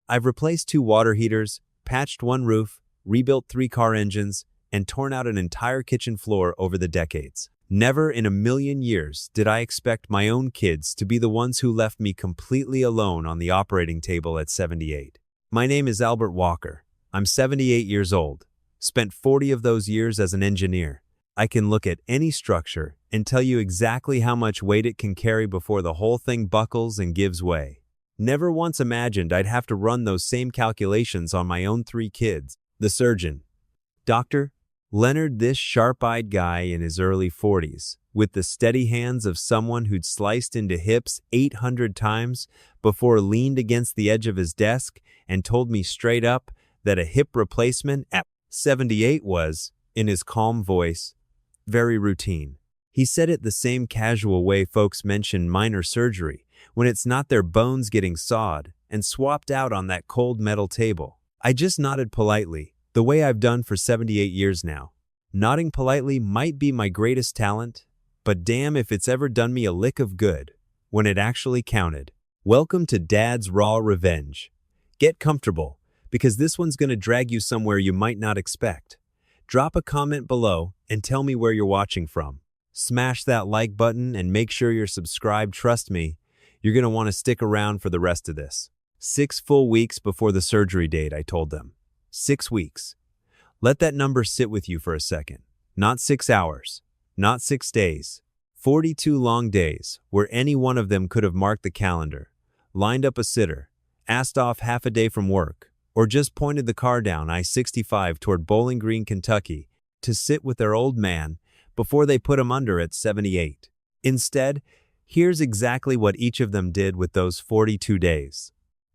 I've replaced 2 water heaters, patched 1 roof, rebuilt 3 car engines, and torn out an entire kitchen floor over the decades. Never in a million years did I expect my own kids to be the ones who left me completely alone on the operating table at 78. My name is Albert Walker. I'm 78 years old. Spent 40 of those years as an engineer. I can look at any structure and tell you exactly how much weight it can carry before the whole thing buckles and gives way. Never once imagined I'd have to run those same calculations on my own 3 kids. The surgeon. Dr. Leonard, this sharp-eyed guy in his early 40s, with the steady hands of someone who'd sliced into hips 800 times before leaned against the edge of his desk and told me straight up that a hip replacement at 78 was, in his calm voice, very routine. He said it the same casual way folks mention minor surgery, when it's not their bones getting sawed and swapped out on that cold metal table. I just nodded politely, the way I've done for 78 years now. Nodding politely might be my greatest talent, but damn if it's ever done me a lick of good when it actually counted. Welcome to Dad's Raw Revenge. Get comfortable, because this one's gonna drag you somewhere you might not expect. Drop a comment below and tell me where you're watching from. Smash that like button and make sure you're subscribed. Trust me, you're gonna want to stick around for the rest of this. 6 full weeks before the surgery date, I told them. 6 weeks. Let that number sit with you for a second. Not 6 hours, not 6 days. 42 long days, where any one of them could have marked the calendar, lined up a sitter, asked off half a day from work, or just pointed the car down I-65 toward Bowling Green, Kentucky, to sit with their old man before they put him under at 78. Instead, here's exactly what each of them did with those 42 days.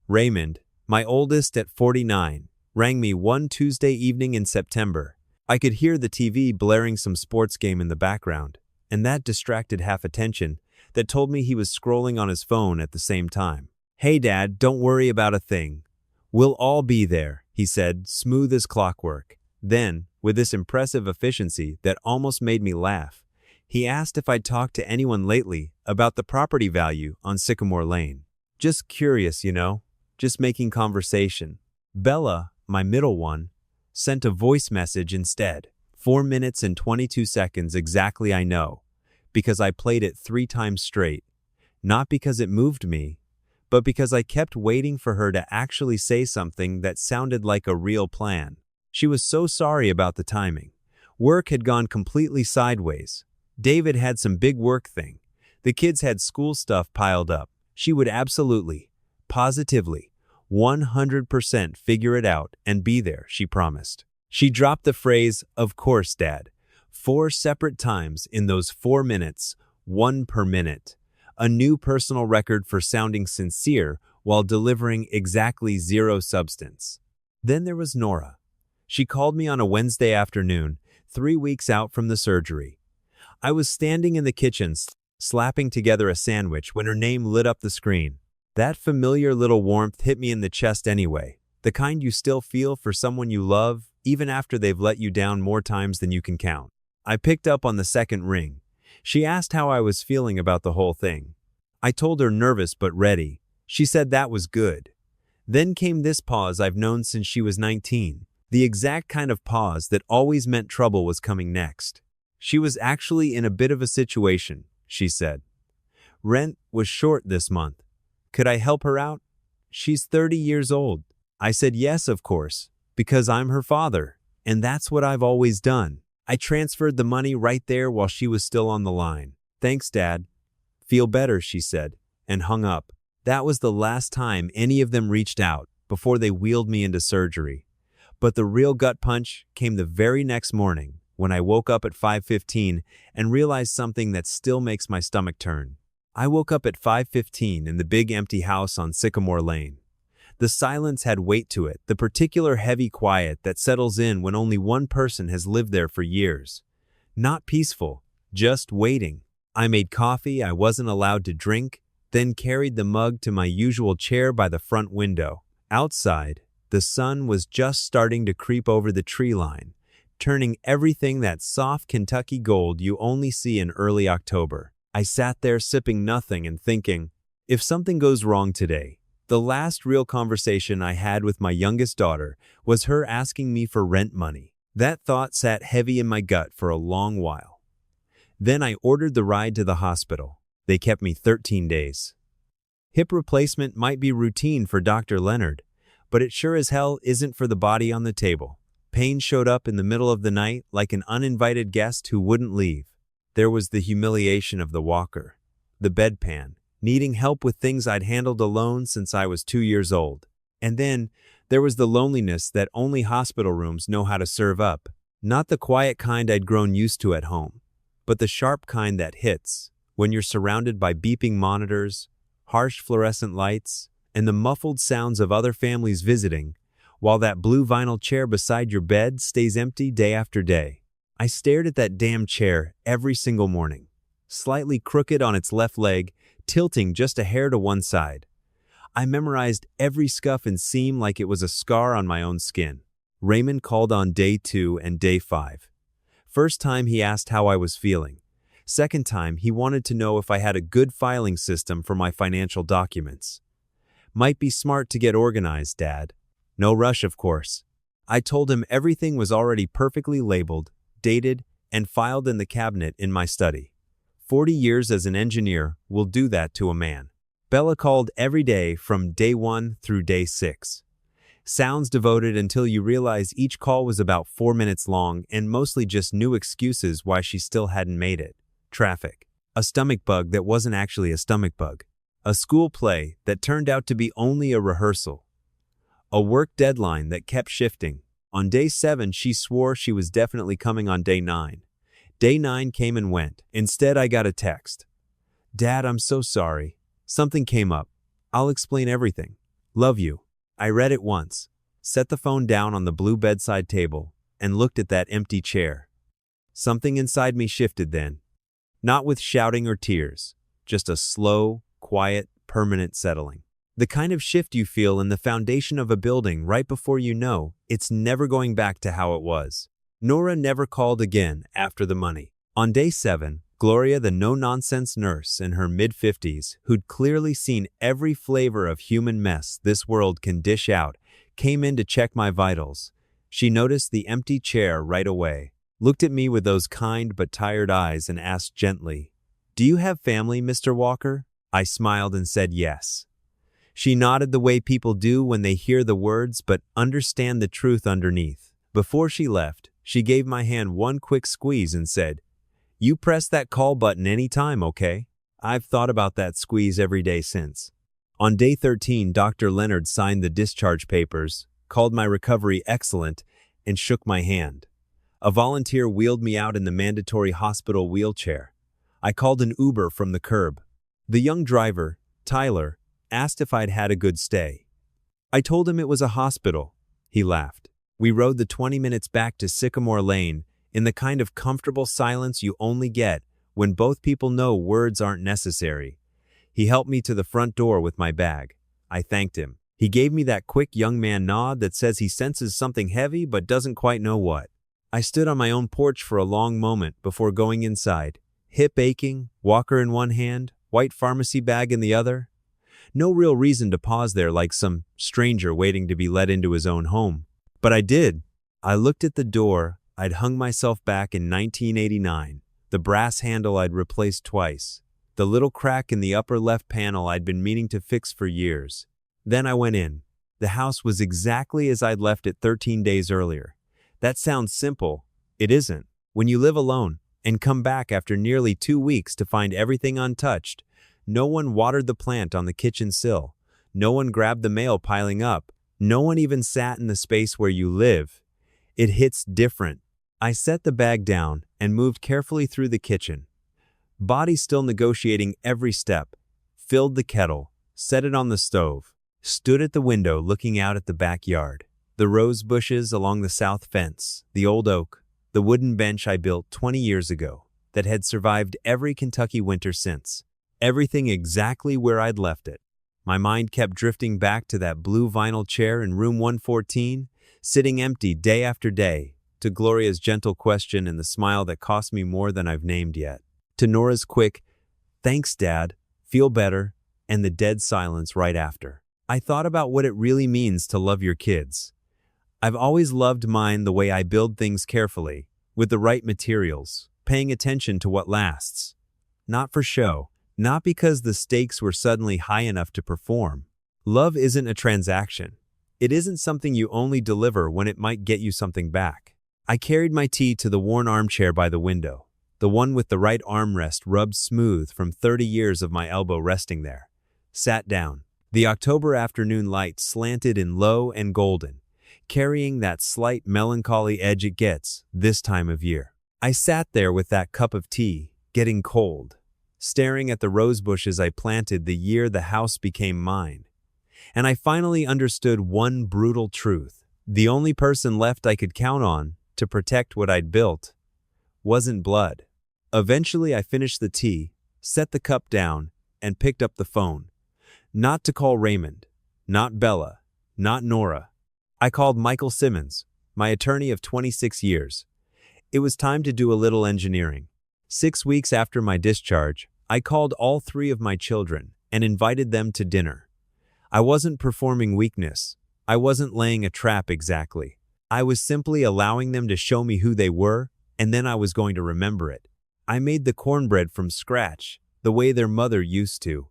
Raymond, my oldest at 49, rang me one Tuesday evening in September. I could hear the TV blaring some sports game in the background, and that distracted half attention that told me he was scrolling on his phone at the same time. "Hey Dad, don't worry about a thing. We'll all be there," he said, smooth as clockwork. Then, with this impressive efficiency that almost made me laugh, he asked if I'd talked to anyone lately about the property value on Sycamore Lane. Just curious, just making conversation. Bella, my middle one, sent a voice message instead. 4 minutes and 22 seconds exactly, I know, because I played it 3 times straight. Not because it moved me, but because I kept waiting for her to actually say something that sounded like a real plan. She was so sorry about the timing. Work had gone completely sideways. David had some big work thing. The kids had school stuff piled up. She would absolutely, positively, 100% figure it out and be there, she promised. She dropped the phrase, "Of course, Dad," 4 separate times in those 4 minutes, 1 per minute. A new personal record for sounding sincere while delivering exactly 0 substance. Then there was Nora. She called me on a Wednesday afternoon, 3 weeks out from the surgery. I was standing in the kitchen, slapping together a sandwich when her name lit up the screen. That familiar little warmth hit me in the chest anyway, the kind you still feel for someone you love, even after they've let you down more times than you can count. I picked up on the second ring. She asked how I was feeling about the whole thing. I told her nervous but ready. She said that was good. Then came this pause I've known since she was 19, the exact kind of pause that always meant trouble was coming next. She was actually in a bit of a situation, she said. Rent was short this month. Could I help her out? She's 30 years old. I said yes, of course, because I'm her father, and that's what I've always done. I transferred the money right there while she was still on the line. Thanks, Dad. Feel better, she said, and hung up. That was the last time any of them reached out before they wheeled me into surgery. But the real gut punch came the very next morning when I woke up at 5:15 and realized something that still makes my stomach turn. I woke up at 5:15 in the big empty house on Sycamore Lane. The silence had weight to it, the particular heavy quiet that settles in when only one person has lived there for years. Not peaceful, just waiting. I made coffee I wasn't allowed to drink, then carried the mug to my usual chair by the front window. Outside, the sun was just starting to creep over the tree line, turning everything that soft Kentucky gold you only see in early October. I sat there sipping nothing and thinking, if something goes wrong today, The last real conversation I had with my youngest daughter was her asking me for rent money. That thought sat heavy in my gut for a long while. Then I ordered the ride to the hospital. They kept me 13 days. Hip replacement might be routine for Dr. Leonard, but it sure as hell isn't for the body on the table. Pain showed up in the middle of the night like an uninvited guest who wouldn't leave. There was the humiliation of the walker, the bedpan, needing help with things I'd handled alone since I was 2 years old. And then there was the loneliness that only hospital rooms know how to serve up. Not the quiet kind I'd grown used to at home, but the sharp kind that hits when you're surrounded by beeping monitors, harsh fluorescent lights, and the muffled sounds of other families visiting, while that blue vinyl chair beside your bed stays empty day after day. I stared at that damn chair every single morning, slightly crooked on its left leg, tilting just a hair to one side. I memorized every scuff and seam like it was a scar on my own skin. Raymond called on day 2 and day 5. First time he asked how I was feeling. Second time he wanted to know if I had a good filing system for my financial documents. Might be smart to get organized, Dad. No rush, of course. I told him everything was already perfectly labeled, dated, and filed in the cabinet in my study. 40 years as an engineer will do that to a man. Bella called every day from day 1 through day 6. Sounds devoted until you realize each call was about 4 minutes long and mostly just new excuses why she still hadn't made it. Traffic. A stomach bug that wasn't actually a stomach bug. A school play that turned out to be only a rehearsal. A work deadline that kept shifting. On day 7, she swore she was definitely coming on day 9. Day 9 came and went. Instead, I got a text. Dad, I'm so sorry. Something came up. I'll explain everything. Love you. I read it once, set the phone down on the blue bedside table, and looked at that empty chair. Something inside me shifted then. Not with shouting or tears, just a slow, quiet, permanent settling. The kind of shift you feel in the foundation of a building right before you know it's never going back to how it was. Nora never called again after the money. On day 7, Gloria, the no-nonsense nurse in her mid-50s, who'd clearly seen every flavor of human mess this world can dish out, came in to check my vitals. She noticed the empty chair right away, looked at me with those kind but tired eyes and asked gently, "Do you have family, Mr. Walker?" I smiled and said yes. She nodded the way people do when they hear the words but understand the truth underneath. Before she left, she gave my hand one quick squeeze and said, "You press that call button anytime, okay?" I've thought about that squeeze every day since. On day 13, Dr. Leonard signed the discharge papers, called my recovery excellent, and shook my hand. A volunteer wheeled me out in the mandatory hospital wheelchair. I called an Uber from the curb. The young driver, Tyler, asked if I'd had a good stay. I told him it was a hospital. He laughed. We rode the 20 minutes back to Sycamore Lane in the kind of comfortable silence you only get when both people know words aren't necessary. He helped me to the front door with my bag. I thanked him. He gave me that quick young man nod that says he senses something heavy but doesn't quite know what. I stood on my own porch for a long moment before going inside, hip aching, walker in one hand, white pharmacy bag in the other. No real reason to pause there like some stranger waiting to be let into his own home. But I did. I looked at the door I'd hung myself back in 1989, the brass handle I'd replaced twice, the little crack in the upper left panel I'd been meaning to fix for years. Then I went in. The house was exactly as I'd left it 13 days earlier. That sounds simple. It isn't. When you live alone and come back after nearly 2 weeks to find everything untouched, no one watered the plant on the kitchen sill. No one grabbed the mail piling up. No one even sat in the space where you live. It hits different. I set the bag down and moved carefully through the kitchen. Body still negotiating every step. Filled the kettle, set it on the stove, stood at the window looking out at the backyard. The rose bushes along the south fence, the old oak, the wooden bench I built 20 years ago that had survived every Kentucky winter since. Everything exactly where I'd left it. My mind kept drifting back to that blue vinyl chair in room 114, sitting empty day after day, to Gloria's gentle question and the smile that cost me more than I've named yet, to Nora's quick, "Thanks, Dad, feel better," and the dead silence right after. I thought about what it really means to love your kids. I've always loved mine the way I build things carefully, with the right materials, paying attention to what lasts. Not for show, not because the stakes were suddenly high enough to perform. Love isn't a transaction. It isn't something you only deliver when it might get you something back. I carried my tea to the worn armchair by the window, the one with the right armrest rubbed smooth from 30 years of my elbow resting there. Sat down. The October afternoon light slanted in low and golden, carrying that slight melancholy edge it gets this time of year. I sat there with that cup of tea, getting cold, staring at the rose bushes I planted the year the house became mine. And I finally understood one brutal truth. The only person left I could count on to protect what I'd built wasn't blood. Eventually, I finished the tea, set the cup down, and picked up the phone. Not to call Raymond, not Bella, not Nora. I called Michael Simmons, my attorney of 26 years. It was time to do a little engineering. 6 weeks after my discharge, I called all 3 of my children and invited them to dinner. I wasn't performing weakness. I wasn't laying a trap exactly. I was simply allowing them to show me who they were, and then I was going to remember it. I made the cornbread from scratch, the way their mother used to.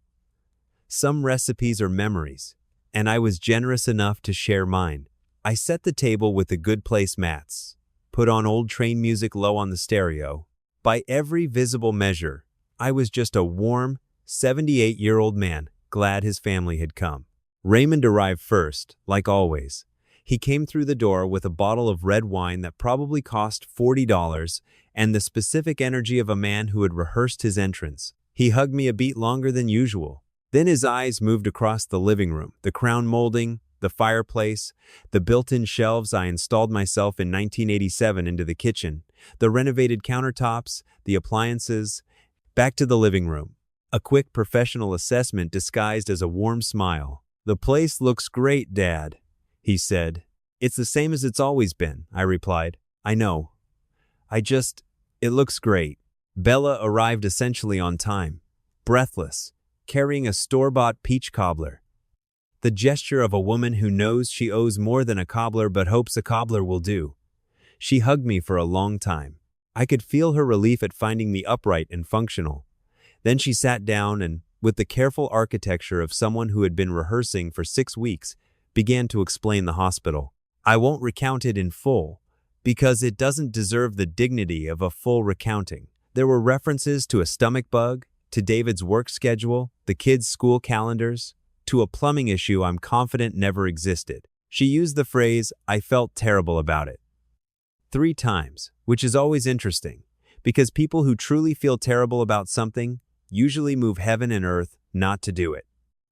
Some recipes are memories, and I was generous enough to share mine. I set the table with the good place mats, put on old train music low on the stereo. By every visible measure, I was just a warm, 78-year-old man, glad his family had come. Raymond arrived first, like always. He came through the door with a bottle of red wine that probably cost $40 and the specific energy of a man who had rehearsed his entrance. He hugged me a beat longer than usual. Then his eyes moved across the living room, the crown molding, the fireplace, the built-in shelves I installed myself in 1987 into the kitchen, the renovated countertops, the appliances, back to the living room. A quick professional assessment disguised as a warm smile. "The place looks great, Dad," he said. "It's the same as it's always been," I replied. "I know. It looks great." Bella arrived essentially on time, breathless, carrying a store-bought peach cobbler. The gesture of a woman who knows she owes more than a cobbler but hopes a cobbler will do. She hugged me for a long time. I could feel her relief at finding me upright and functional. Then she sat down and, with the careful architecture of someone who had been rehearsing for 6 weeks, began to explain the hospital. I won't recount it in full, because it doesn't deserve the dignity of a full recounting. There were references to a stomach bug, to David's work schedule, the kids' school calendars, to a plumbing issue I'm confident never existed. She used the phrase, "I felt terrible about it," 3 times, which is always interesting, because people who truly feel terrible about something usually move heaven and earth not to do it.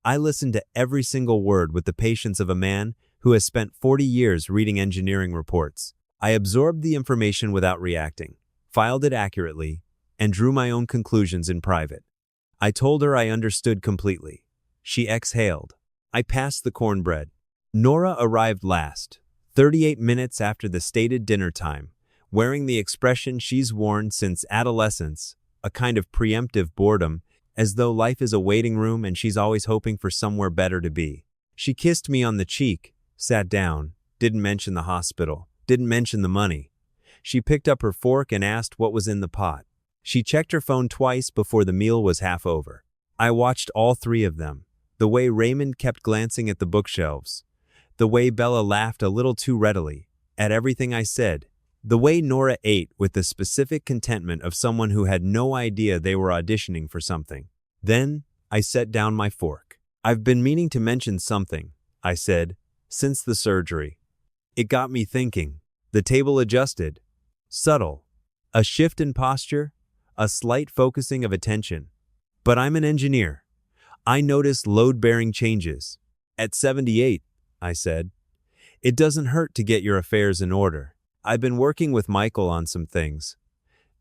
I listened to every single word with the patience of a man who has spent 40 years reading engineering reports. I absorbed the information without reacting, filed it accurately, and drew my own conclusions in private. I told her I understood completely. She exhaled. I passed the cornbread. Nora arrived last, 38 minutes after the stated dinner time, wearing the expression she's worn since adolescence, a kind of preemptive boredom, as though life is a waiting room and she's always hoping for somewhere better to be. She kissed me on the cheek, sat down, didn't mention the hospital, didn't mention the money. She picked up her fork and asked what was in the pot. She checked her phone twice before the meal was half over. I watched all 3 of them. The way Raymond kept glancing at the bookshelves. The way Bella laughed a little too readily at everything I said. The way Nora ate with the specific contentment of someone who had no idea they were auditioning for something. Then, I set down my fork. "I've been meaning to mention something," I said, "since the surgery." It got me thinking. The table adjusted. Subtle. A shift in posture, a slight focusing of attention. But I'm an engineer. I notice load-bearing changes. At 78, I said, it doesn't hurt to get your affairs in order. I've been working with Michael on some things.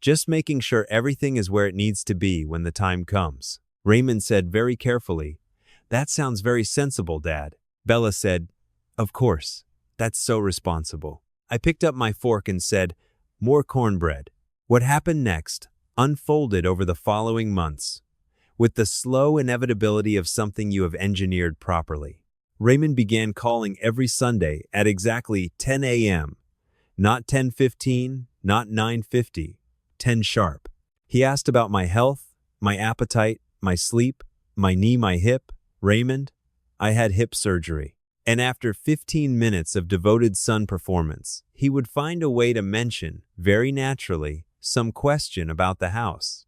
Just making sure everything is where it needs to be when the time comes. Raymond said very carefully, "That sounds very sensible, Dad." Bella said, "Of course. That's so responsible." I picked up my fork and said, "More cornbread." What happened next unfolded over the following months, with the slow inevitability of something you have engineered properly. Raymond began calling every Sunday at exactly 10 a.m. Not 10:15, not 9:50, 10 sharp. He asked about my health, my appetite, my sleep, my knee, my hip. Raymond, I had hip surgery. And after 15 minutes of devoted son performance, he would find a way to mention, very naturally, some question about the house.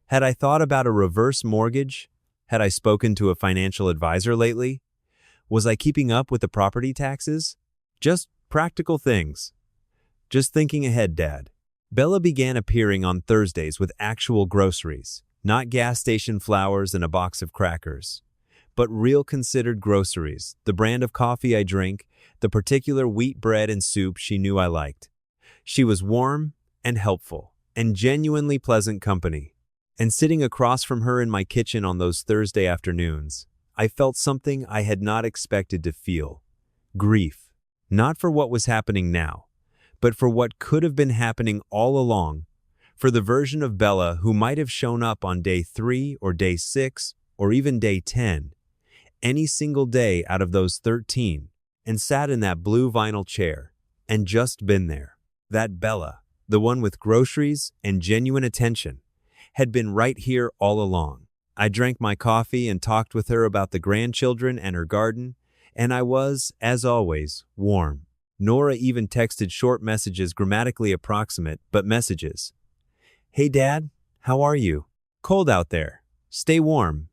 Had I thought about a reverse mortgage? Had I spoken to a financial advisor lately? Was I keeping up with the property taxes? Just practical things. Just thinking ahead, Dad. Bella began appearing on Thursdays with actual groceries, not gas station flowers and a box of crackers, but real considered groceries, the brand of coffee I drink, the particular wheat bread and soup she knew I liked. She was warm and helpful and genuinely pleasant company. And sitting across from her in my kitchen on those Thursday afternoons, I felt something I had not expected to feel. Grief. Not for what was happening now, but for what could have been happening all along, for the version of Bella who might have shown up on day 3 or day 6 or even day 10, any single day out of those 13, and sat in that blue vinyl chair and just been there. That Bella, the one with groceries and genuine attention, had been right here all along. I drank my coffee and talked with her about the grandchildren and her garden, and I was, as always, warm. Nora even texted short messages, grammatically approximate, but messages. Hey Dad, how are you? Cold out there. Stay warm.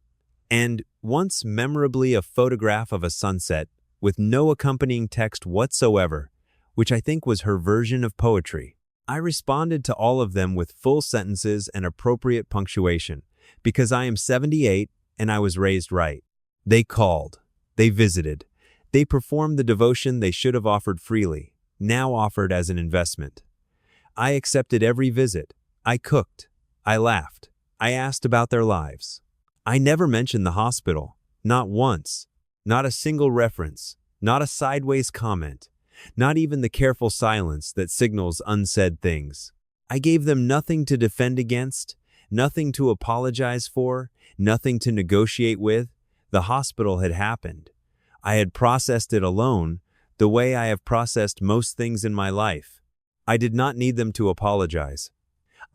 And once memorably a photograph of a sunset with no accompanying text whatsoever, which I think was her version of poetry. I responded to all of them with full sentences and appropriate punctuation, because I am 78 and I was raised right. They called. They visited. They performed the devotion they should have offered freely, now offered as an investment. I accepted every visit. I cooked. I laughed. I asked about their lives. I never mentioned the hospital. Not once. Not a single reference. Not a sideways comment. Not even the careful silence that signals unsaid things. I gave them nothing to defend against, nothing to apologize for, nothing to negotiate with. The hospital had happened. I had processed it alone, the way I have processed most things in my life. I did not need them to apologize.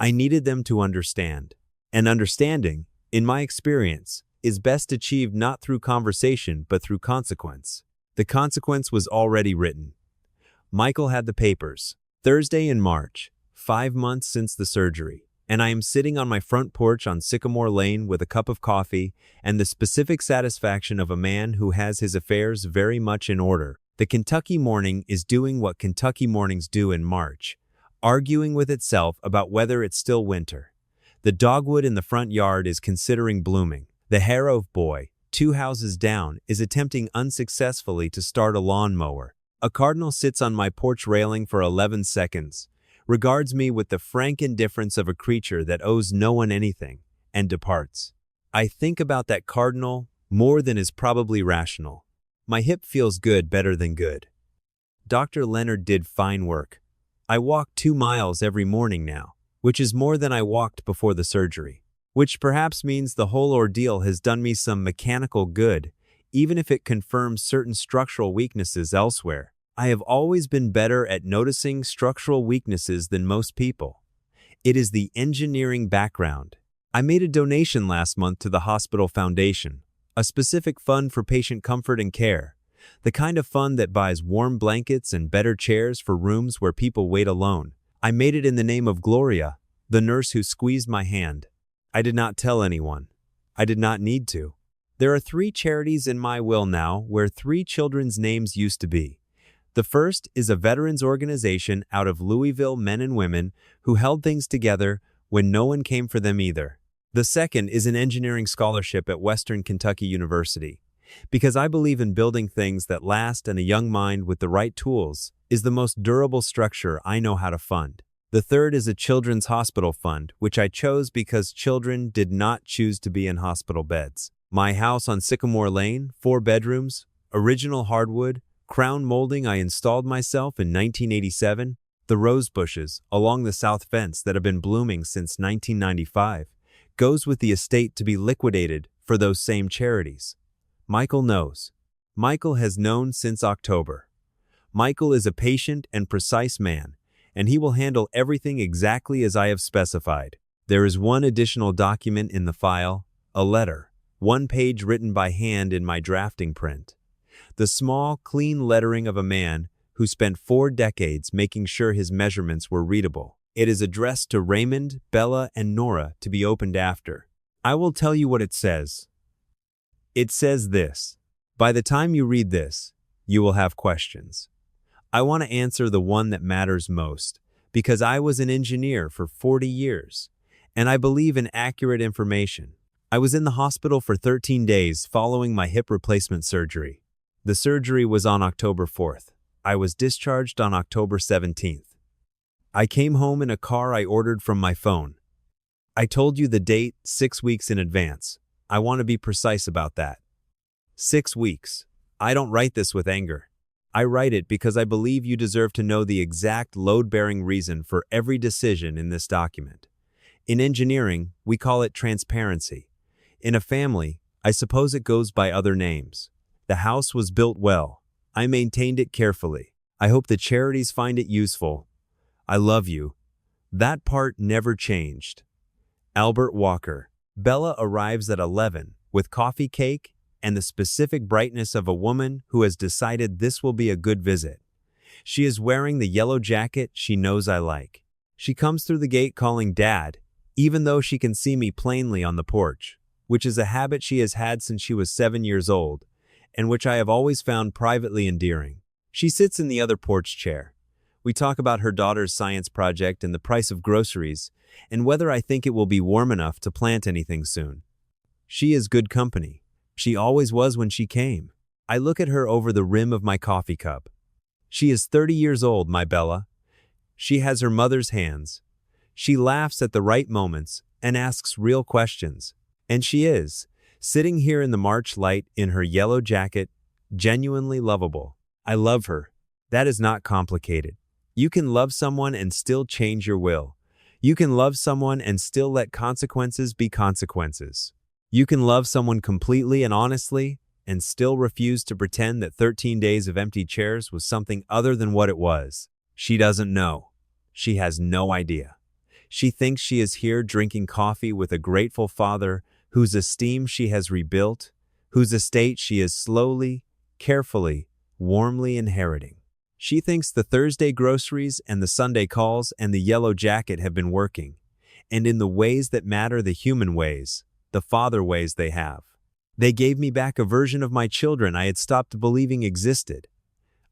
I needed them to understand. And understanding, in my experience, is best achieved not through conversation but through consequence. The consequence was already written. Michael had the papers. Thursday in March, 5 months since the surgery, and I am sitting on my front porch on Sycamore Lane with a cup of coffee and the specific satisfaction of a man who has his affairs very much in order. The Kentucky morning is doing what Kentucky mornings do in March, arguing with itself about whether it's still winter. The dogwood in the front yard is considering blooming. The Harrow boy, 2 houses down, is attempting unsuccessfully to start a lawnmower. A cardinal sits on my porch railing for 11 seconds, regards me with the frank indifference of a creature that owes no one anything, and departs. I think about that cardinal more than is probably rational. My hip feels good, better than good. Dr. Leonard did fine work. I walk 2 miles every morning now, which is more than I walked before the surgery, which perhaps means the whole ordeal has done me some mechanical good, even if it confirms certain structural weaknesses elsewhere. I have always been better at noticing structural weaknesses than most people. It is the engineering background. I made a donation last month to the Hospital Foundation, a specific fund for patient comfort and care, the kind of fund that buys warm blankets and better chairs for rooms where people wait alone. I made it in the name of Gloria, the nurse who squeezed my hand. I did not tell anyone. I did not need to. There are 3 charities in my will now where 3 children's names used to be. The first is a veterans organization out of Louisville, men and women who held things together when no one came for them either. The second is an engineering scholarship at Western Kentucky University, because I believe in building things that last, and a young mind with the right tools is the most durable structure I know how to fund. The third is a children's hospital fund, which I chose because children did not choose to be in hospital beds. My house on Sycamore Lane, 4 bedrooms, original hardwood, crown molding I installed myself in 1987, the rose bushes along the south fence that have been blooming since 1995, goes with the estate to be liquidated for those same charities. Michael knows. Michael has known since October. Michael is a patient and precise man, and he will handle everything exactly as I have specified. There is one additional document in the file, a letter, one page written by hand in my drafting print. The small, clean lettering of a man who spent 4 decades making sure his measurements were readable. It is addressed to Raymond, Bella, and Nora to be opened after. I will tell you what it says. It says this. By the time you read this, you will have questions. I want to answer the one that matters most, because I was an engineer for 40 years, and I believe in accurate information. I was in the hospital for 13 days following my hip replacement surgery. The surgery was on October 4th. I was discharged on October 17th. I came home in a car I ordered from my phone. I told you the date 6 weeks in advance. I want to be precise about that. 6 weeks. I don't write this with anger. I write it because I believe you deserve to know the exact load-bearing reason for every decision in this document. In engineering, we call it transparency. In a family, I suppose it goes by other names. The house was built well. I maintained it carefully. I hope the charities find it useful. I love you. That part never changed. Albert Walker. Bella arrives at 11 with coffee cake and the specific brightness of a woman who has decided this will be a good visit. She is wearing the yellow jacket she knows I like. She comes through the gate calling Dad, even though she can see me plainly on the porch, which is a habit she has had since she was 7 years old, and which I have always found privately endearing. She sits in the other porch chair. We talk about her daughter's science project and the price of groceries, and whether I think it will be warm enough to plant anything soon. She is good company. She always was when she came. I look at her over the rim of my coffee cup. She is 30 years old, my Bella. She has her mother's hands. She laughs at the right moments and asks real questions. And she is, sitting here in the March light in her yellow jacket, genuinely lovable. I love her. That is not complicated. You can love someone and still change your will. You can love someone and still let consequences be consequences. You can love someone completely and honestly and still refuse to pretend that 13 days of empty chairs was something other than what it was. She doesn't know. She has no idea. She thinks she is here drinking coffee with a grateful father whose esteem she has rebuilt, whose estate she is slowly, carefully, warmly inheriting. She thinks the Thursday groceries and the Sunday calls and the yellow jacket have been working, and in the ways that matter, the human ways, the father ways they have. They gave me back a version of my children I had stopped believing existed.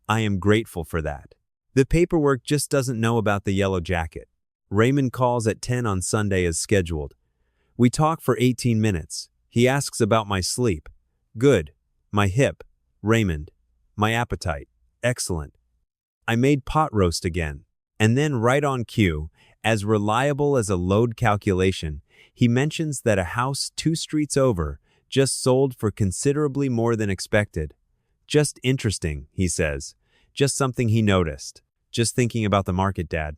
I am grateful for that. The paperwork just doesn't know about the yellow jacket. Raymond calls at 10 on Sunday as scheduled. We talk for 18 minutes. He asks about my sleep. Good. My hip. Raymond. My appetite. Excellent. I made pot roast again. And then right on cue, as reliable as a load calculation, he mentions that a house 2 streets over just sold for considerably more than expected. Just interesting, he says. Just something he noticed. Just thinking about the market, Dad.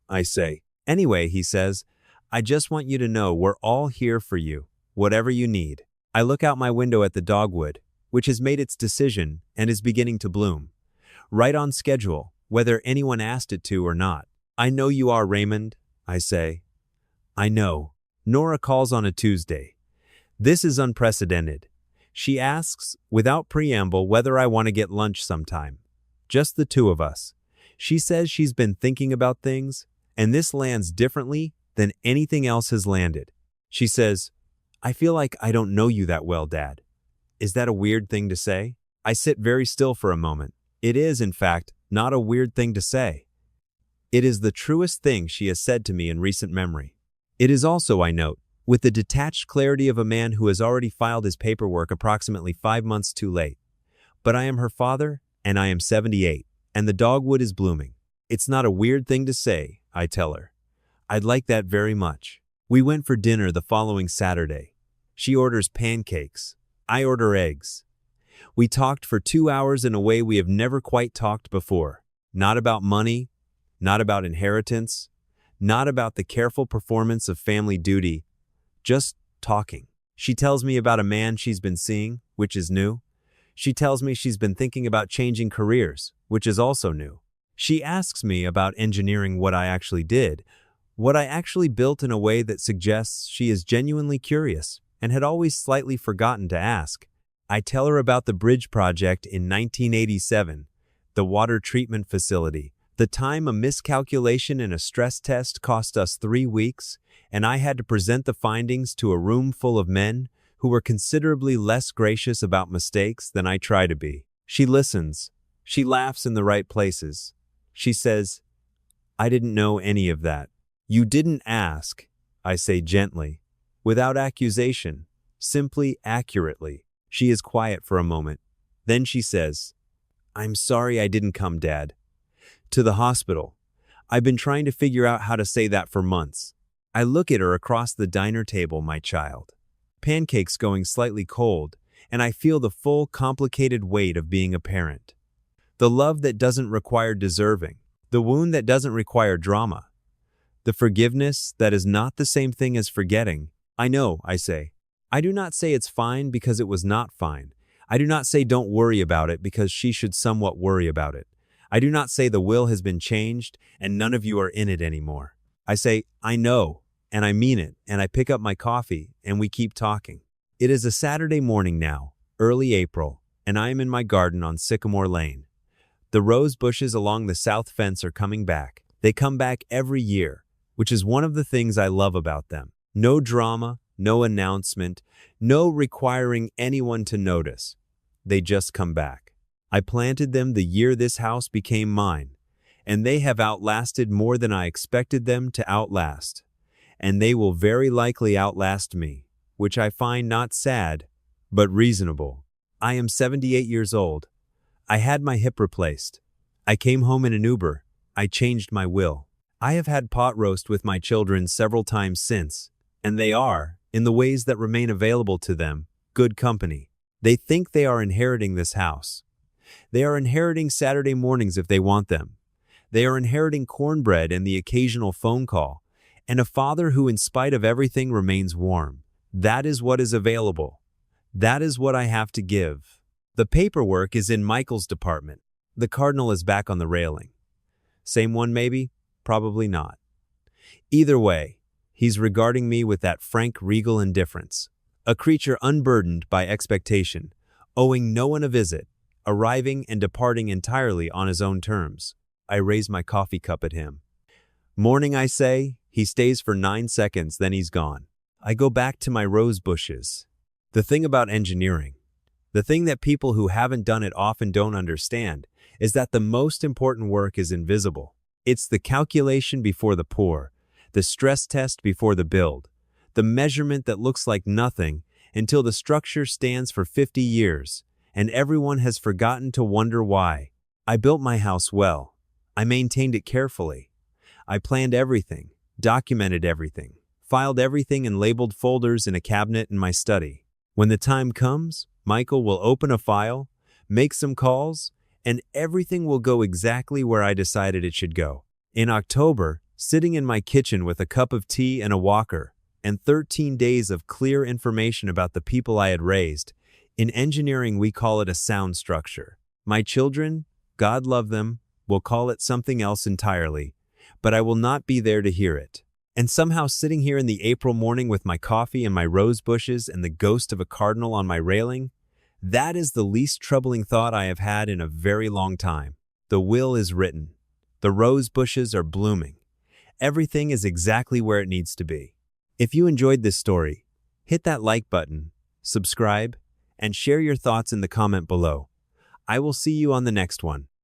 I say. Anyway, he says, I just want you to know we're all here for you, whatever you need. I look out my window at the dogwood, which has made its decision and is beginning to bloom. Right on schedule, whether anyone asked it to or not. I know you are, Raymond, I say. I know. Nora calls on a Tuesday. This is unprecedented. She asks, without preamble, whether I want to get lunch sometime. Just the 2 of us. She says she's been thinking about things, and this lands differently than anything else has landed. She says, I feel like I don't know you that well, Dad. Is that a weird thing to say? I sit very still for a moment. It is, in fact, not a weird thing to say. It is the truest thing she has said to me in recent memory. It is also, I note, with the detached clarity of a man who has already filed his paperwork approximately 5 months too late. But I am her father, and I am 78, and the dogwood is blooming. It's not a weird thing to say, I tell her. I'd like that very much. We went for dinner the following Saturday. She orders pancakes. I order eggs. We talked for 2 hours in a way we have never quite talked before. Not about money, not about inheritance, not about the careful performance of family duty, just talking. She tells me about a man she's been seeing, which is new. She tells me she's been thinking about changing careers, which is also new. She asks me about engineering, what I actually did, what I actually built, in a way that suggests she is genuinely curious and had always slightly forgotten to ask. I tell her about the bridge project in 1987, the water treatment facility, the time a miscalculation in a stress test cost us 3 weeks, and I had to present the findings to a room full of men who were considerably less gracious about mistakes than I try to be. She listens. She laughs in the right places. She says, "I didn't know any of that." "You didn't ask," I say gently, without accusation, simply accurately. She is quiet for a moment. Then she says, "I'm sorry I didn't come, Dad. To the hospital. I've been trying to figure out how to say that for months." I look at her across the diner table, my child. Pancakes going slightly cold, and I feel the full, complicated weight of being a parent. The love that doesn't require deserving. The wound that doesn't require drama. The forgiveness that is not the same thing as forgetting. "I know," I say. I do not say it's fine because it was not fine. I do not say don't worry about it because she should somewhat worry about it. I do not say the will has been changed and none of you are in it anymore. I say, "I know," and I mean it, and I pick up my coffee and we keep talking. It is a Saturday morning now, early April, and I am in my garden on Sycamore Lane. The rose bushes along the south fence are coming back. They come back every year, which is one of the things I love about them. No drama, no announcement, no requiring anyone to notice. They just come back. I planted them the year this house became mine, and they have outlasted more than I expected them to outlast. And they will very likely outlast me, which I find not sad, but reasonable. I am 78 years old. I had my hip replaced. I came home in an Uber. I changed my will. I have had pot roast with my children several times since, and they are, in the ways that remain available to them, good company. They think they are inheriting this house. They are inheriting Saturday mornings if they want them. They are inheriting cornbread and the occasional phone call, and a father who, in spite of everything, remains warm. That is what is available. That is what I have to give. The paperwork is in Michael's department. The cardinal is back on the railing. Same one maybe? Probably not. Either way, he's regarding me with that frank, regal indifference. A creature unburdened by expectation, owing no one a visit, arriving and departing entirely on his own terms. I raise my coffee cup at him. "Morning," I say. He stays for 9 seconds, then he's gone. I go back to my rose bushes. The thing about engineering, the thing that people who haven't done it often don't understand, is that the most important work is invisible. It's the calculation before the pour, the stress test before the build, the measurement that looks like nothing until the structure stands for 50 years, and everyone has forgotten to wonder why. I built my house well. I maintained it carefully. I planned everything, documented everything, filed everything and labeled folders in a cabinet in my study. When the time comes, Michael will open a file, make some calls, and everything will go exactly where I decided it should go. In October, sitting in my kitchen with a cup of tea and a walker, and 13 days of clear information about the people I had raised, in engineering we call it a sound structure. My children, God love them, will call it something else entirely, but I will not be there to hear it. And somehow sitting here in the April morning with my coffee and my rose bushes and the ghost of a cardinal on my railing, that is the least troubling thought I have had in a very long time. The will is written. The rose bushes are blooming. Everything is exactly where it needs to be. If you enjoyed this story, hit that like button, subscribe, and share your thoughts in the comment below. I will see you on the next one.